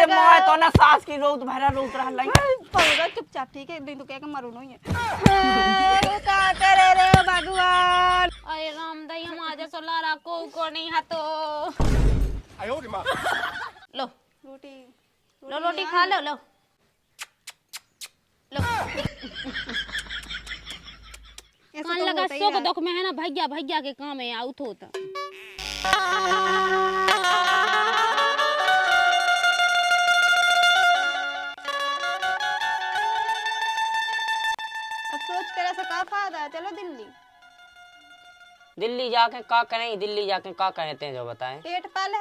मैं तो ना सास की रोत भरा रोत रहा लाई पौड़ा चुपचाप ठीक है नहीं तो क्या मरू नहीं है का करे रे भगवान अरे राम दई हम आज सोलारा को नहीं हतो आयो रे मां लो रोटी लो रोटी खा लो लो लो कान लगा सो को दुख में है ना भैया भैया के काम है आउट होता अब सोच कर ऐसा का फायदा है चलो दिल्ली दिल्ली जाके का करें दिल्ली जाके का कहते हैं जो बताएं पेट पल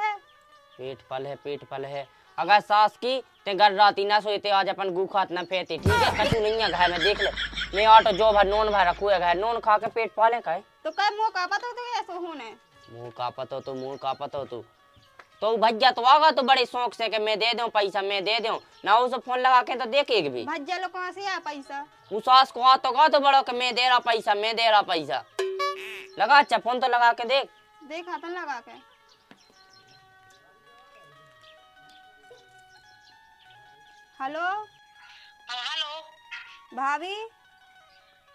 है पेट पल है अगर सास की ते घर राती ना सोते आज अपन गू खात ना फेते ठीक है कछु नहीं है घर में देख ले मैं ऑटो जो भर नॉन भर रखू है घर नॉन खा के पेट पाले का तो क्या मुंह का पता तो ऐसा होने मुंह का पतो तो भैया तो आगा तो बड़े शौक से कि मैं दे दूं पैसा मैं दे दूं ना उसे फोन लगा के तो देखे भी भज्जा लोग कहां से आ पैसा वो सास को आ तो बड़ो कि मैं दे रहा पैसा लगा अच्छा फोन तो लगा के देख हाथ लगा के हेलो हेलो भाभी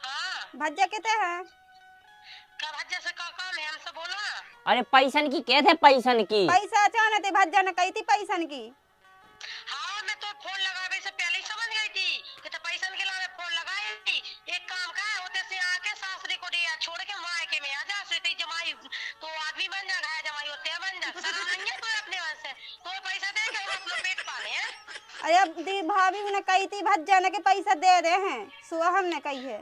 हाँ भज्जा कितने हैं क्या भज्जा से का काम है हमसे बोलो ना अरे पैसन की क्या थे पैसन की पैसा चाहने थे भज्जा ने कही थी पैसन की हाँ मैं तो फोन लगावे से पहले ही समझ गई थी कि तो पैसा के लावे फोन लगाई थी एक काम का है होते से आके सासरी को दिया छोड़ के मायके में आ जा सोते जमाई तो आदमी बन जा है जमाई होते बन जा शर्म नहीं है तो अपने मन से तो पैसा दे के अपना पेट पाले हैं अरे दी भाभी ने कही थी भज्जा ने के पैसा दे दे हैं सुबह हमने कही है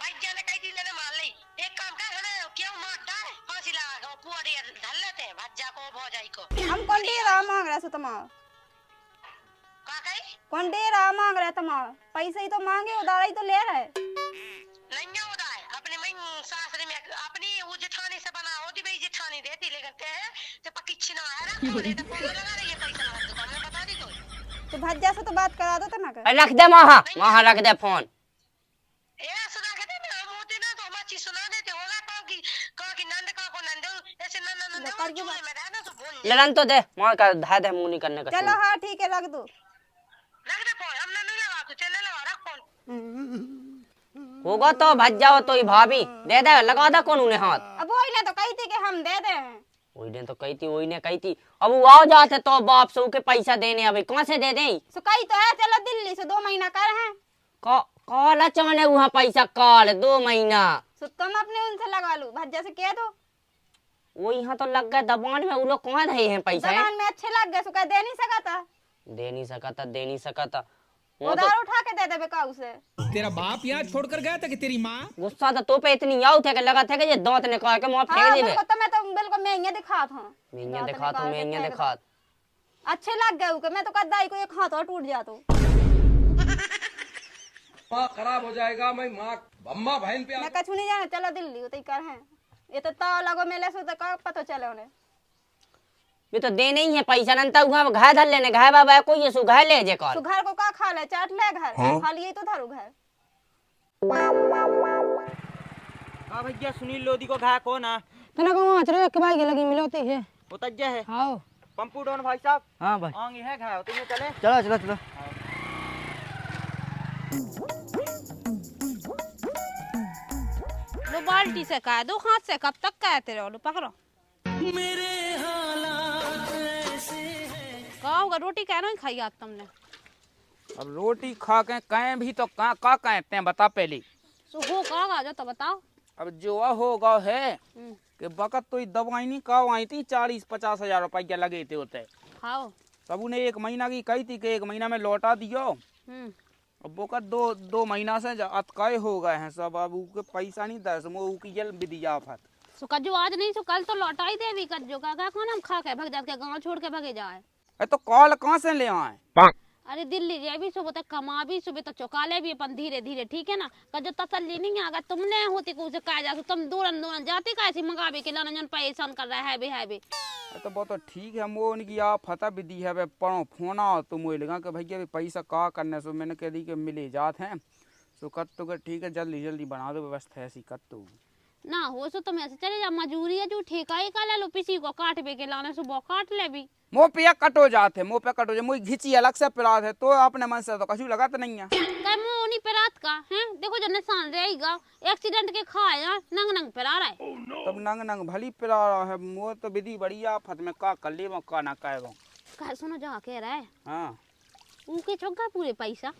भज्जा ने कही थी लेने मान ली एक काम कर है क्यों मारता है फांसी लगा के पूरी धर लेते हैं भज्जा को भौजाई को हम कौन डेरा मांग रहे तुम का कही कौन डेरा मांग रहे तुम पैसे ही तो मांगे उधार ही तो ले रहे नहीं होता है अपने मैं सासरे में अपनी वो जेठानी से बना होती भाई जेठानी देती लेकिन ते है ते पक्की छिना है रख दे तो फोन लगा रही है पैसा लगा दो मैं बता दी तो भज्जा से तो बात करा दो ना कर रख दे वहाँ रख दे फोन ए सुना के दे हम होते ना तो हम चीज सुना देते होगा की नंद का को नंद ऐसे नंद जो में रहना तो बोल लड़न तो दे वहाँ का धा दे मुंह नहीं करने का चलो हाँ ठीक है रख दो रख दे फोन हमने नहीं लगा तो चले लगा रख फोन होगा तो भज जाओ तो ही भाभी दे दे लगा दे कौन उन्हें हाथ अब वही ने तो कही थी कि हम दे दे वही ने कही थी अब वो आओ जाते तो बाप से के पैसा देने अभी कहाँ से दे दें सो कही तो है चलो दिल्ली से 2 महीना कर हैं काला चाने वहाँ पैसा काल 2 महीना सो तुम अपने उनसे लगा लो भज्जा से कह दो वो यहाँ तो लग गए दबान में वो लोग कहाँ रहे हैं पैसा दबान में अच्छे लग गए सो कह दे नहीं सका था उधार उठा के दे दे काऊ से तेरा बाप यहाँ छोड़कर गया था कि तेरी माँ गुस्सा तो पे इतनी आउट है कि लगा था कि ये दांत निकाल के मुंह फेंक दे तो मैं तो बिल्कुल महंगे दिखा था महंगे दिखा अच्छे लग गए उके मैं तो कदाई को एक हाथ और टूट जा तो माँ खराब हो जाएगा मैं माँ अम्मा बहन पे मैं कछु नहीं जाना चलो दिल्ली उतई कर हैं ये तो ताव लगो मेले से तो का पता चले उन्हें ये तो देने ही है पैसा नंता वहाँ घाय धर लेने घाय बाबा कोई ये सु घाय ले जे कॉल तो घर को का खा ले चाट ले घर खा लिए तो थारू घर हां भैया सुनील लोधी को घाय कौन है तना को अचरे के भाई के लगी मिलोती है उतज्जा है हां पंपू डॉन भाई साहब हां भाई आंगे है घाय होते चले चलो लो बाल्टी से का दो हाथ से कब तक कहते रहो लो पकड़ो मेरे हालात ऐसे हैं का होगा रोटी कह नहीं खाई आज तुमने अब रोटी खा के कहें भी तो का कहते हैं बता पहले सो हो का आ जा तो बताओ अब जो होगा है कि बकत तो दवाई नहीं का आई थी 40-50 हजार रुपया लगे थे होते खाओ तब उन्हें 1 महीना की कही थी कि 1 महीना में लौटा दियो अब बोकत दो महीना से अतकाए हो गए हैं सब अब उके पैसा नहीं दस वो की जल विदिया फत सो कजो आज नहीं सो कल तो लौटा ही देवी कजो का कौन हम खा के भग जात के गांव छोड़ के भगे जाए तो कॉल कहाँ से ले आए अरे दिल्ली जे भी सुबह तक कमा भी सुबह तो चौकाले भी अपन धीरे धीरे ठीक है ना कजो तसल्ली नहीं है अगर तुमने होती को उसे कहा जा तुम दूरन जाती कैसी मंगावे के लाना जन परेशान कर रहा है भी तो बहुत तो ठीक है वो उनकी आप फता विधि है वे पढ़ो फोना तो मुझे लगा कि भैया भी पैसा का करने सो मैंने कह दी कि मिले जात हैं सो कत तो ठीक है जल्दी बना दो व्यवस्था ऐसी कत तो ना हो सो तुम ऐसे चले जा, मजूरी है जो ठेका ही का ले लो, किसी को काट बे के लाने सुबह काट ले भी। मुँह पे कटो जाते, मुँह पे कटो जाते, मुँह घिची अलग से पिरात है तो अपने मन से तो कछु लगाते नहीं है। काय मुंह नहीं पे रात का हैं, देखो जो निशान रहेगा एक्सीडेंट के खाया नंग नंग पिरा रहा है। तब नंग नंग भली पिरा रहा है, मुँह तो विधि बढ़िया फत में का कर ले का ना कहे। कह सुनो जा कह रहा है हाँ ऊके चौका पूरे पैसा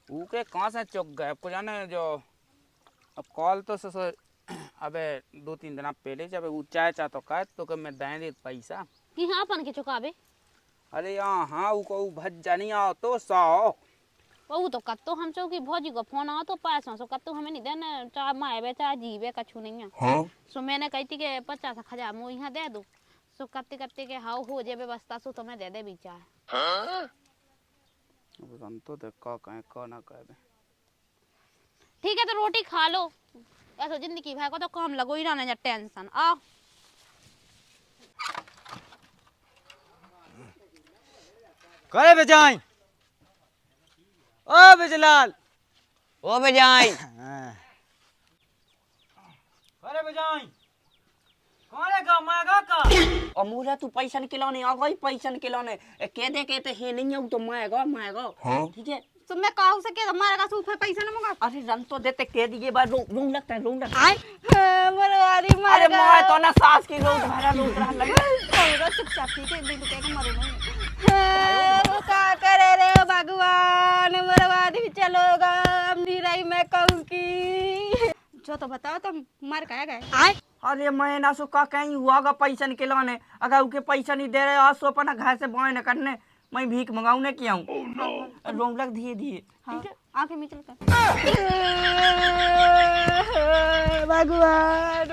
ऊके कहाँ से चुक गए को जाने जो। अब कॉल तो सो अबे 2-3 दिन पहले जब वो चाय तो कहे तो कि मैं दे पैसा कि हाँ अपन के चुकावे। अरे हाँ वो भज जानी आओ तो 100 वो तो कत्तो हम चौकी भौजी को फोन आओ तो पैसा सो कत्तो हमें नहीं देना, चाहे माए चाहे जीवे कछु नहीं है। हाँ? सो मैंने कही थी कि 50,000 मुँह यहाँ दे दो, सो करते करते के हाउ हो जाए व्यवस्था सो तुम्हें दे दे बीचा है। तो देखा कहे का ना कहे। ठीक है तो रोटी खा लो, ऐसा जिंदगी भाई को तो काम लगो ही रहना जा टेंशन। आओ करे बेजाई ओ बिजलाल ओ बजाई करे बेजाई कौन है का मांगा का और मुरा तू पैसा निकलाने आ गई, पैसा निकलाने कह दे के हे नहीं है तो माएगा ठीक है। तो मैं कहूँ से क्या हमारे का सूफे पैसा न मंगा। अरे रन तो देते कह दिए बार रोंग लगता है मरवादी मार अरे माए तो ना सास की रोज भरा रोज रहा लगे चुपचाप ठीक है, दिन के मरो नहीं। वो का करे रे भगवान, मरवादी चलोगा हम नहीं रही मैं कहूँ की जो तो बताओ तुम मार कहा गए। अरे मैं ना सो का कहीं हुआ पैसा निकलाने, अगर उनके पैसा नहीं दे रहे आज सो अपना घर से बाहर न करने मैं भीख मंगाऊ ने क्या हूँ रोंग लग धीरे धीरे। ठीक है आंखें मीच लेता भगवान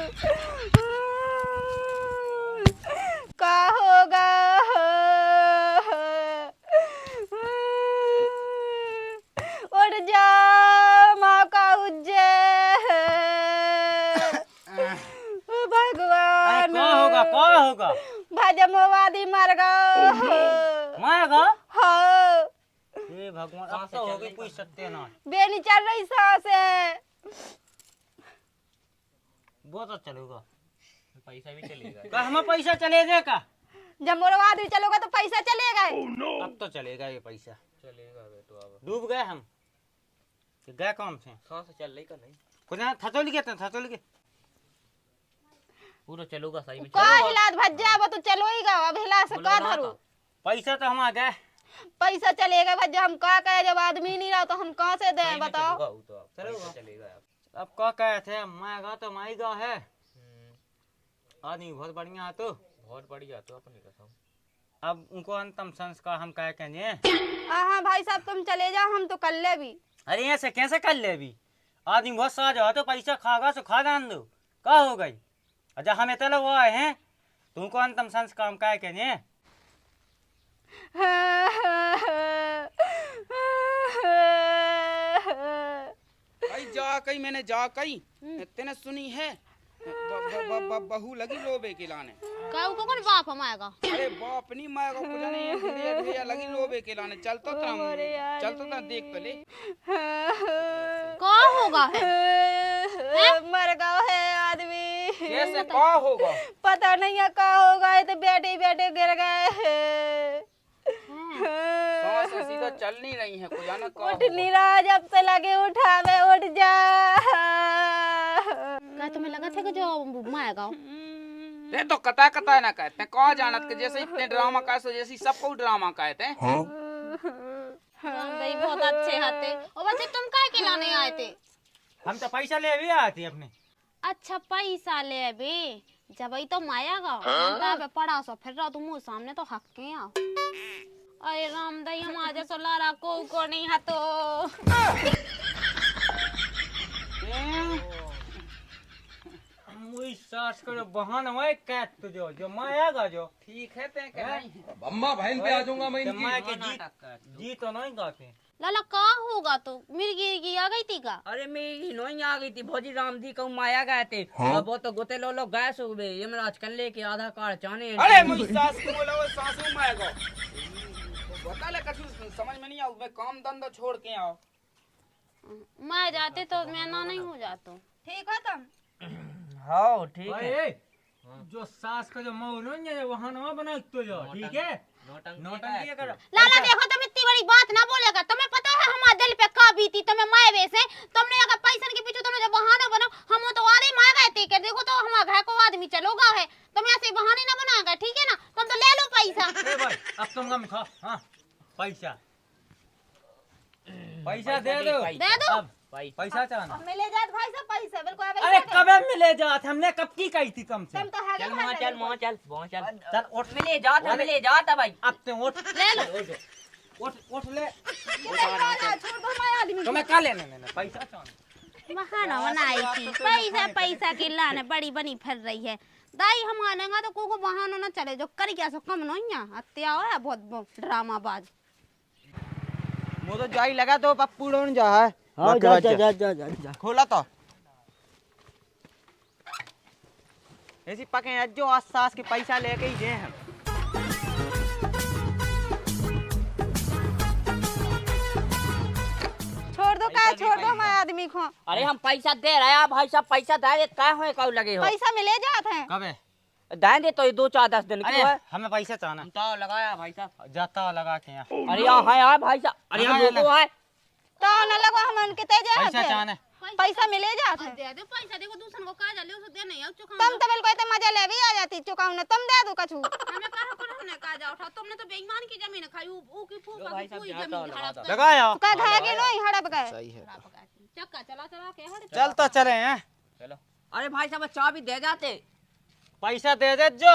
का होगा। उठ जा माँ का उज्जे भगवान का होगा भाजमवादी मर गया मांगा। हाँ ये भगवान अब तो होगी कोई सत्यानाश। बेनी चल रही सांस है। वो तो चलेगा, पैसा भी चलेगा। हमें पैसा चलेगा का? जब मोरवाद भी चलोगा तो पैसा चलेगा। अब तो चलेगा ये पैसा चलेगा बेटो। अब डूब गए हम गए काम से सांस चल रही का नहीं कुछ ना थचोल के पूरा चलूगा सही में का हिलात भज जा वो तो चलो ही गा। अब हिला से का धरो पैसा तो हम आ गए। पैसा चलेगा भज हम का कहे जब आदमी नहीं रहा तो हम कहां से दें बताओ। चलेगा अब क्या कहे थे माएगा तो माएगा है। आदमी बहुत बढ़िया है तो बहुत बढ़िया तो अपनी कसम। अब उनको अंतिम संस्कार हम कहे कहेंगे। हाँ भाई साहब तुम चले जाओ हम तो कर ले भी। अरे ऐसे कैसे कर ले भी, आदमी बहुत साजा हो तो पैसा खागा तो खा जान दो क्या हो गई। अच्छा हमें तले वो आए हैं तुमको अंतिम संस्कार हम कहे कहेंगे। भाई जा कहीं मैंने जा कहीं तेने सुनी है बहू लगी लोबे के लाने। का को कौन बाप हमाएगा। अरे बाप नहीं माएगा कुछ नहीं ढेर लगी लोबे के लाने। चलतो तो देख तो ले का होगा है मर गया है आदमी। कैसे का होगा पता नहीं है का होगा। ये तो बेटे बेटे गिर गए सांस सीधा चल नहीं रही है कुछ जाना का उठ नहीं रहा जब से लगे उठावे उठ जा। का तुम्हें लगा था कि जो माएगा ये तो कता ना कहते कहा जानत के जैसे इतने ड्रामा का सो जैसे सबको ड्रामा कहते हैं। भाई बहुत अच्छे हाथे और वैसे तुम काहे के लाने आए थे। हम तो पैसा ले भी आए थे अपने। अच्छा पैसा ले बे जब ही तो मायागा पे पड़ा सो फिर रहा तुम मुँह सामने तो हक के आओ। अरे राम दई हम आज सो लारा को नहीं है तो मुई सास को बहान हुए कैट तो जो मायागा जो ठीक है ते के नहीं अम्मा बहन पे आ जाऊंगा मैं माँ इनकी। के जी तो नहीं गाते। लाला का होगा तो मिर्गी आ गई थी का। अरे मेरी नोई आ गई थी भौजी राम दी कहूँ माया गए थे और वो तो गोते लो गैस हो गए यमराज कल्ले के आधार कार्ड चाने। अरे मुझे सास को बोला वो सासू माएगा बता ले कछु समझ में नहीं आऊ। मैं काम धंधा छोड़ के आओ। मैं जाते तो मैं ना नहीं हो जाता। ठीक है तुम हाँ ठीक है। भाई जो सास का जो मऊ नहीं है वहाँ ना बना तो जो ठीक है नौटंकी करो। लाला देखो तुम इतनी बड़ी बात ना बोलेगा, तुम्हें पता है हमारे दिल पे का बीती, तुम्हें माए वैसे तुमने अगर पैसन के पीछे तुमने जब बहाना बना, हम तो वादे मार गए थे कि देखो तो हमारा घर को आदमी चलोगा है, तुम ऐसे बहाने ना बनाएगा ठीक है ना, तुम तो ले लो पैसा। ए भाई अब तुम गम खा। हाँ पैसा पैसा दे दो दे दो। अब पैसा चाहना। मिले जात भाई सब पैसे बिल्कुल अरे कब मिले जात, हमने कब की कही थी कम से। तुम तो चल वहाँ चल वहाँ चल वहाँ चल चल उठ मिले जाता भाई। अब ते उठ ले लो। उठ ले छोड़ दो हमारे आदमी। तुम्हें का लेने पैसा चाहना। बहाना बनाई थी पैसा पैसा के लाने बड़ी बनी फिर रही है दाई, हम आनेगा तो को बहाना ना चले, जो कर क्या सो कम नहीं है हत्या है बहुत ड्रामाबाज। वो तो जाई लगा तो पप्पू डोन जा है। हाँ जा खोला तो ऐसी पके जो आज सास के पैसा लेके ही गए हम। छोड़ दो हमारे आदमी को। अरे हम पैसा दे रहे हैं भाई साहब, पैसा दे दे क्या हो कौ लगे हो पैसा मिले जात है। कब है? दे दे तो ये 2-4-10 दिन अरे क्यों है? हमें पैसा चाहना। तो लगाया भाई साहब। जाता लगा के यहाँ। अरे यहाँ है यार भाई साहब, अरे हम लोगों है तो न लगो हम उनके ते जात पैसा है। चाहना। पैसा मिले जात है। दे दो पैसा, देखो दूसरे को कहा जाले उसे दे नहीं अब चुका तुम तो बिल्कुल इतने मजा ले भी आ जाती चुकाऊ ने तुम दे दो कछु। हमें कहा को हमने कहा जा उठा, तुमने तो बेईमान की जमीन खाई, ऊ की फूफा भाई की साहब, कोई जाता जमीन लगा हड़प दो। कर लगाया का घाया के नहीं हड़प गए। सही है। चक्का चला चला के हड़ चल तो चले हैं। अरे भाई साहब चाबी दे जाते। पैसा दे दे जो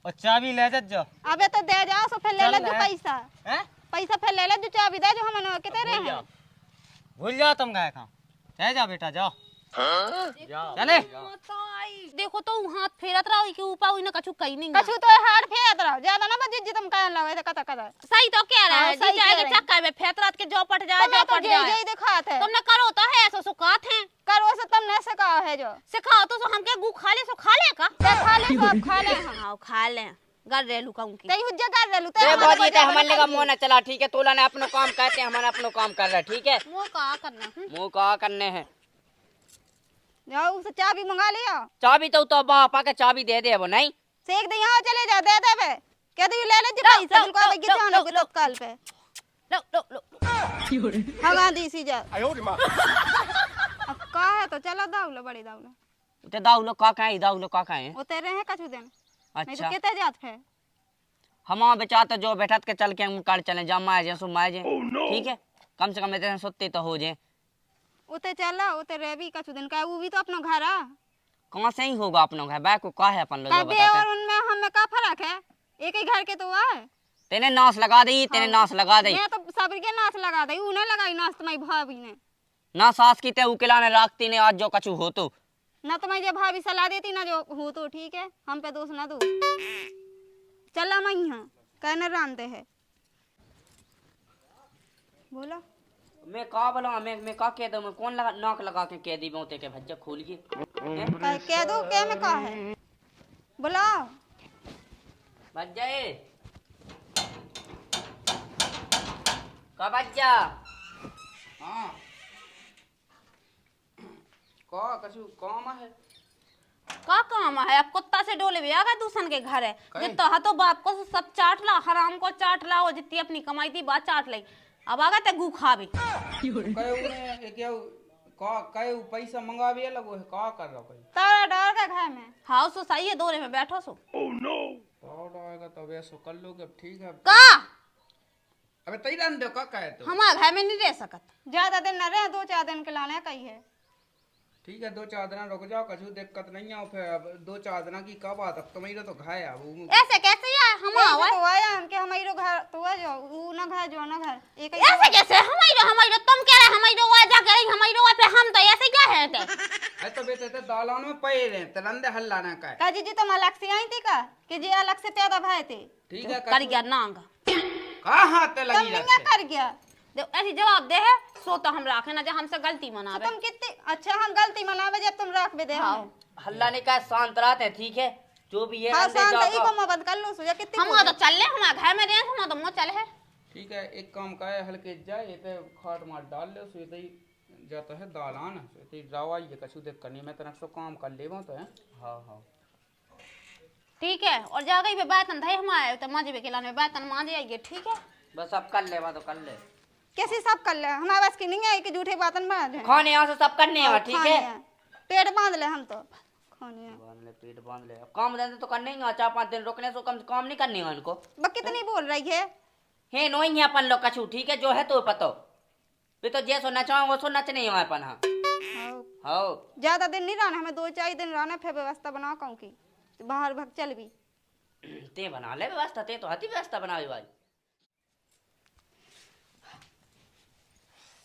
और चाबी ले दे जो। अबे तो दे जाओ सो फिर ले ले चल जो है। पैसा। हैं? पैसा फिर ले ले जो चाबी दे जो हमन किते रहे हैं। भूल जाओ तुम गए खा। चाहे जाओ बेटा जाओ। चले देखो तो हाथ फेरत रहा कि ऊपर हुई ना कछु कहीं नहीं कछु तो हाथ फेरत रहो ज्यादा ना बजित जी तुम कहन लगे तो कता कता। सही तो कह रहा हाँ, है, सही जी चाहे कह कि रहे हैं। चक्का में फेतरात के जो पट जाए तुमने जो तो पट जे जाए, जे दिखात है। तुमने करो तो है ऐसा सुखात है, करो से तुमने सिखाओ है जो। सिखाओ तो सो हमके गु खा ले सो खा ले का ते खा ले सब खा ले हम। हाँ खा ले गर रेलू कहूं की ते हुज्जा कर ले लू ते। ए बाजी ते हमन लगा मुंह न चला ठीक है, तोला ने अपनो काम कहते हैं, हमन अपनो काम कर रहे ठीक है। वो का करना मुंह का करने हैं। जाओ उसे चाबी मंगा लिया। चाबी तो बापा के चाबी दे दे वो नहीं। से एक दिन यहाँ चले जा दे दे बे। कह दे ले ले जी पैसा लो, बिल्कुल लो, अबे किसान लो, हो लो, तत्काल पे। लो लो लो भगा दी सी जा। अब का है तो चलो दाउलो बड़ी दाउलो। ते दाउलो का है, दाउलो का है। वो तेरे हैं कछु दिन। नहीं तो अच्छा किते जात है। हम बेचा तो जो बैठत के चल के हम कर चले जा माए जे सो माए जे ठीक है, कम से कम इतने सोते तो हो जे। उते चला उते रह भी कछु दिन का वो भी तो अपना घर आ। कहाँ से ही होगा अपनों घर बैक को का है अपन लोग का जो बे बताते और उनमें हमें का फर्क है। एक ही घर के तो है। तेने नाश लगा दी, तेने नाश लगा दी मैं तो सब के नाश लगा दई उन्हें लगाई नाश तुम्हारी भाभी ने। ना सास की ते उकेला ने राखती ने आज जो कछु हो तो ना तुम्हारी जो भाभी सलाह देती ना जो हो तो ठीक है हम पे दोष ना दो। चला मैं यहाँ कहने रानते है। बोलो मैं का बोला मैं का कह दूं, मैं कौन लगा नाक लगा के कह दी बोते के भज्जा खोल के कह दो क्या में का है। बुलाओ भज्जा ए का भज्जा। हाँ का कछु काम है। का काम है, अब कुत्ता से डोले भी आ गए दूसर के घर है जितना हा तो बाप को सब चाट ला, हराम को चाट ला, और जितनी अपनी कमाई थी बात चाट ली, अब आ गए ते गु खावे। कहे क्या का कहे पैसा मंगावे लगो है का कर रहा कोई। तारा डर का घर में। हाँ सो सही है, दौरे में बैठो सो तो आएगा तब ऐसा कर लोगे अब ठीक है। का अबे तई रन दो का कहे तो हमारे घर में नहीं रह सकत। ज्यादा दिन न रहे 2-4 दिन के लाने कही है। ठीक है 2-4 दिन रुक जाओ, कछु दिक्कत नहीं है। फिर अब 2-4 दिन की कब बात, अब तुम्हारी तो घाय अब ऐसे कैसे है हम आवा तो आया हमके हमारे घर तो आ जाओ वो ना घर जो ना घर एक ही ऐसे कैसे हमारे तुम कह रहे हमारे वो जा कह रही हमारे पे हम तो ऐसे क्या है ते अरे तो बेटे ते दालान में पए रहे तरंदे हल्ला ना का। का जी तुम अलग से आई थी का कि जे अलग से पैदा भए थे। ठीक है कर गया नांग हां हां ते तुम लगी नहीं रखते कर गया। ऐसी जवाब दे है सो तो हम राखे ना, जब हमसे गलती मनावे। तुम कितनी अच्छा हम गलती मनावे जब तुम रख भी दे। हाँ हल्ला ने कहा शांत रहते ठीक है, जो भी है हाँ अंदर शांत जाओ ई को मत कर लो सुजा कितनी हम तो चल ले, हमारे घर में रहे हम तो मो चले है। ठीक है एक काम का है हल्के जाए ये पे खाट मार डाल ले उसमें तो जाता है दालान ते रावा ये कछु देख करनी मैं तनक सो काम कर लेबो तो है। हाँ हाँ ठीक है और जा गई बेतन भाई हम आए तो माजे के लाने बेतन माजे आइए ठीक है। बस अब कर ले तो कर ले। कैसे सब कर ले, हमारे बस की नहीं है कि झूठे बातन बांध ले। खाने यहाँ से सब करने हैं ठीक है। पेट बांध ले हम तो खाने बांध ले पेट बांध ले। अब काम धंधे तो करने ही 4-5 दिन रुकने से कम काम नहीं करने हैं उनको। बस कितनी बोल रही है नो ही अपन लोग कछु ठीक है जो है तो पतो भी तो जैसो नचाओ वो सो नचने ही अपन। हाँ हाँ ज्यादा दिन नहीं रहना, हमें 2-4 दिन रहना, फिर व्यवस्था बना कहूँ की बाहर भग चल भी ते बना ले व्यवस्था, ते तो हती व्यवस्था बनावे भाई।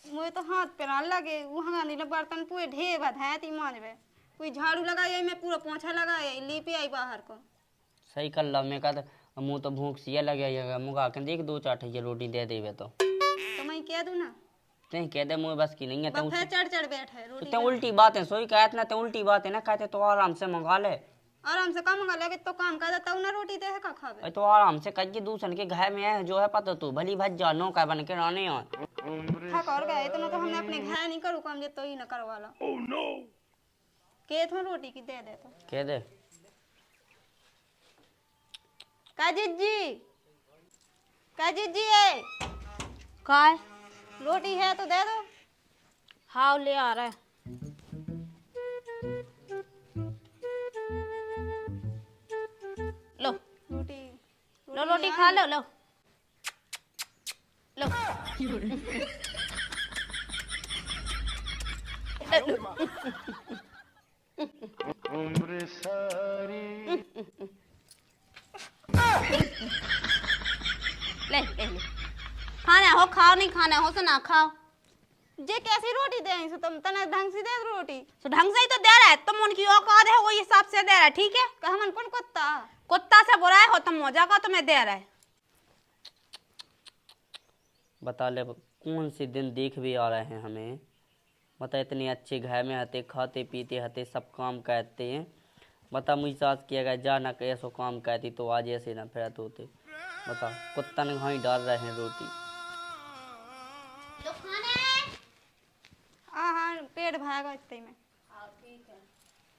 मुझे तो हाथ पे ना लगे वहाँ ने बर्तन पूरे ढेर बधाए थी मांजबे, कोई झाड़ू लगाई मैं पूरा पोछा लगाया लीपी आई बाहर को। सही कर ला मैं कहता मुँह तो भूख सिया लगे मुँह के देख 2-4 ठिया रोटी दे देवे तो मैं कह दूँ ना ते कह दे मुँह बस की नहीं है फिर चढ़ बैठे रोटी ते उल्टी बात है सोई कहत ना ते उल्टी बात है ना कहते तो आराम से मंगा ले। आराम से काम लगे तो काम कर देता हूँ ना रोटी दे का खावे तो आराम से कज दूसर के घर में है जो है पता तू भली भज जा नो का बन के रहने और थक और गए तो ना तो हमने अपने घर नहीं करूँ काम जे तो ही न करवाला। के थो रोटी की दे तो कह दे काजित जी है काय रोटी है तो दे दो। हाँ ले आ रहा है। लो रोटी लो रोटी खा लो लो लो ले ले ले खाना हो खाओ नहीं खाना हो तो ना खाओ। जे कैसी रोटी दे सो तुम तना ढंग से दे दो रोटी। तो ढंग से ही तो दे रहा है, तुम उनकी औकात है वो हिसाब से दे रहा है ठीक है। कहमन कौन कुत्ता कुत्ता से बुरा है हो तुम मौजा का तुम्हें दे रहा है। बता ले कौन से दिन देख भी आ रहे हैं हमें। बता इतने अच्छे घर में हते खाते पीते हते सब काम करते हैं। बता मुझे सास किया गया जा ना कैसो काम करती तो आज ऐसे ना फिर होते। बता कुत्ता ने वहीं डाल रहे हैं रोटी। हाँ पेट भरेगा इतने में।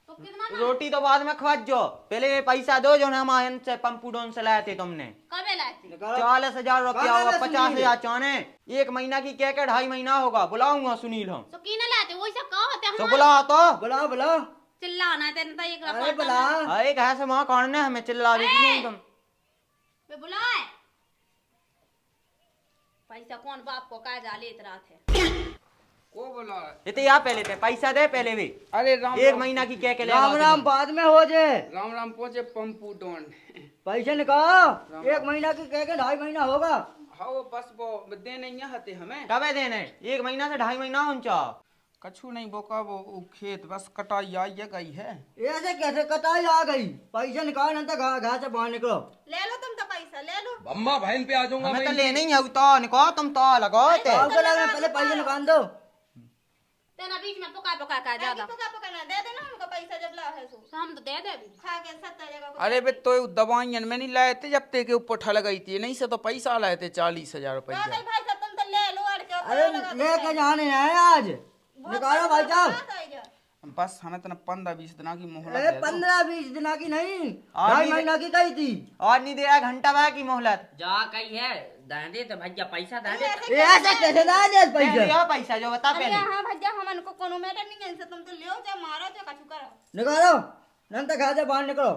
तो कितना रोटी तो बाद में खवाज जो, पहले पैसा दो जो हम आयन से पंपूडोन से लाए थे तुमने। कब लाए थे? 40,000 रुपया होगा, 50,000 चाने 1 महीना की कह के 2.5 महीना होगा। बुलाऊंगा सुनील हम तो की ना लाते वही सब कहो होते तो हम बुला तो बुला चिल्लाना तेरे तो एक अरे बुला अरे कहा से वहाँ कौन है हमें चिल्ला रही थी तुम बे बुलाए पैसा कौन बाप को का जा लेत रहा थे को बोला इतने यहाँ पहले थे पैसा दे पहले भी। अरे राम 1 महीना की कह के ले राम राम बाद में हो जे राम राम पहुंचे पंपू डॉन। पैसे निकाल 1 महीना की कह के 2.5 महीना होगा। हाँ बस वो दे नहीं हते हमें कब देने 1 महीना से 2.5 महीना उनचा कछु नहीं बोका वो खेत बस कटाई आई है गई है। ऐसे कैसे कटाई आ गई, पैसे निकाल नहीं तो घर से बाहर निकलो। ले लो तुम तो पैसा ले लो। अम्मा बहन पे आ जाऊंगा हमें तो मैं लेने ही है तो निकाल तुम तो लगाओ ते हमको लग रहा है पहले पैसे निकाल दो। तेना बीच में पुका पुका का ज्यादा पकड़ना दे देना हमको पैसा जब ला है सो हम तो दे दे अभी खा के 70 जगह को। अरे बे तो दवाइयां में नहीं लाए थे जब ते के ऊपर ठल गई थी नहीं से तो पैसा लाए थे 40,000 रुपया। भाई साहब तुम तो ले लो और क्या अरे लेके जाने आए आज, निकालो भाई साहब। बस हमें तो 15-20 दिन की मोहलत अरे दे दो। 15-20 दिन की नहीं, और 2.5 नहीं महीना की कही थी। और नहीं दिया घंटा बाद की मोहलत। जा कही है दे तो भैया पैसा दे ऐसे कैसे ना दे पैसे? लिया पैसा जो बता अरे पहले हां भैया हमन को कोनो मैटर नहीं है, तुम तो लियो चाहे मारो चाहे कछु करो। निकालो नहीं तो घर से बाहर निकलो।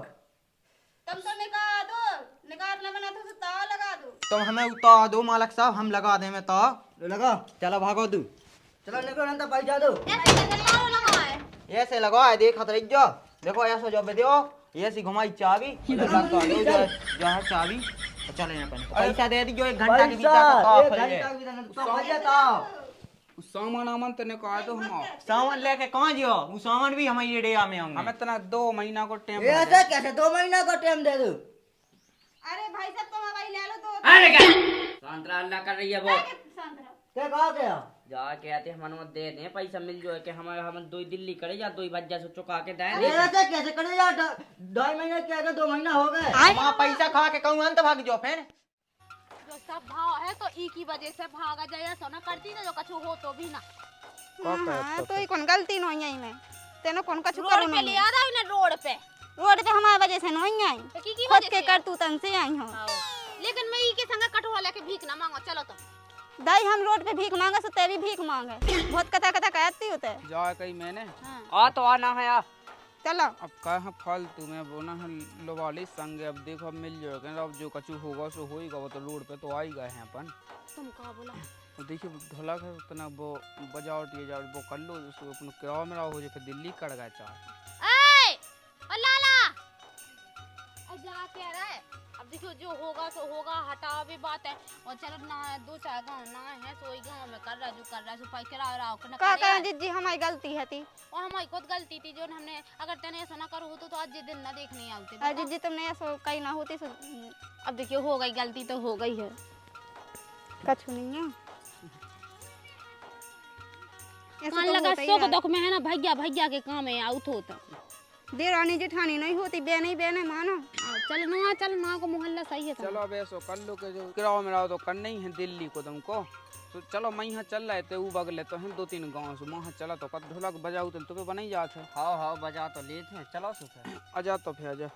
तुम तो निकाल ना बना तो ताव लगा दो। तुम हमें उतार दो मालक साहब हम लगा दे में तो लगा चलो भागो तू चलो निकलो नहीं तो पैसा दो। ऐसे लगा है ऐसे लगा है देखा तो जो देखो ऐसा जो दो ऐसी घुमाई चाबी जो है चाबी चले यहाँ पर पैसा दे दी जो 1 घंटा के पैसा भीतर 1 घंटा भी देना तो पैसा था। सामान आमन तो निकाल दो हम सामान लेके कहाँ जियो वो सामान भी हमारे एरिया में होंगे। हमें तना 2 महीना को टाइम ऐसे कैसे 2 महीना का टाइम दे दो? अरे भाई साहब तुम भाई ले लो दो। अरे क्या सांतरा अल्लाह कर रही है वो क्या कहा गया? जा के आते हम दे दे पैसा मिल जो है कि हम 2 दिल्ली करे या 2 बज्जा से चुका के दे ऐसे कैसे करे यार, 2.5 महीना क्या 2 महीना हो गए। वहाँ पैसा खा के कहूँ अंत भाग जो फिर जो सब भाव है तो ई की वजह से भागा जाए सोना करती ना जो कछु हो तो भी ना हाँ तो ही कौन गलती नहीं आई मैं तेनो कौन कछु रोड करू पे ले नहीं आ रहा ना रोड पे रोड पे हमारे वजह से नहीं आई तो की खुद वजह के से कर तू तन से आई हूँ आओ। लेकिन मैं ई के संग कटोरा लेके भीख ना मांगो चलो तो दाई हम रोड पे भीख मांगे ते भी भीख मांगे बहुत कथा कथा कहती होते जा कही मैंने आ तो आना है यार। चलो अब कहा फालतू में बोना है लोवाली संग अब देखो अब मिल जाएगा अब जो कछु होगा सो होएगा वो तो रोड पे तो आ ही गए हैं अपन। तुम कहा बोला तो देखिए ढोलक है उतना वो बजावट ये जाओ वो कर लो उसको अपना किराया मेरा हो जाए फिर दिल्ली कट गए चार। ए ओ लाला जा क्या रहा है अब देखो जो होगा सो होगा हटाओ भी बात है और चलो ना दो चार गांव ना है सोई गांव में कर रहा जो कर रहा सो पाई करा रहा हो का कह जीजी हमारी गलती है थी और हमारी खुद गलती थी जो हमने अगर तने ऐसा ना करो तो आज ये दिन ना देखने आते और जीजी तुमने ऐसा कहीं ना होती सो अब देखियो हो गई गलती तो हो गई है कछु नहीं है ऐसा कान तो लगा होता ही सो है। दुख में है ना भैया भैया के काम है आउट होता देरानी जेठानी नहीं होती बेने मानो चल ना को मोहल्ला सही है चलो अब ऐसा कर लो कि जो किराया मेरा तो करना ही है दिल्ली को तुमको तो चलो मैं यहाँ चल रहे थे वो बगले तो हैं 2-3 गाँव से वहाँ चला तो ढोलक बजाऊ तो तुम्हें बनाई जाते हाँ हाँ बजा तो लेते हैं चलो सो फिर। आजा तो फिर आजा।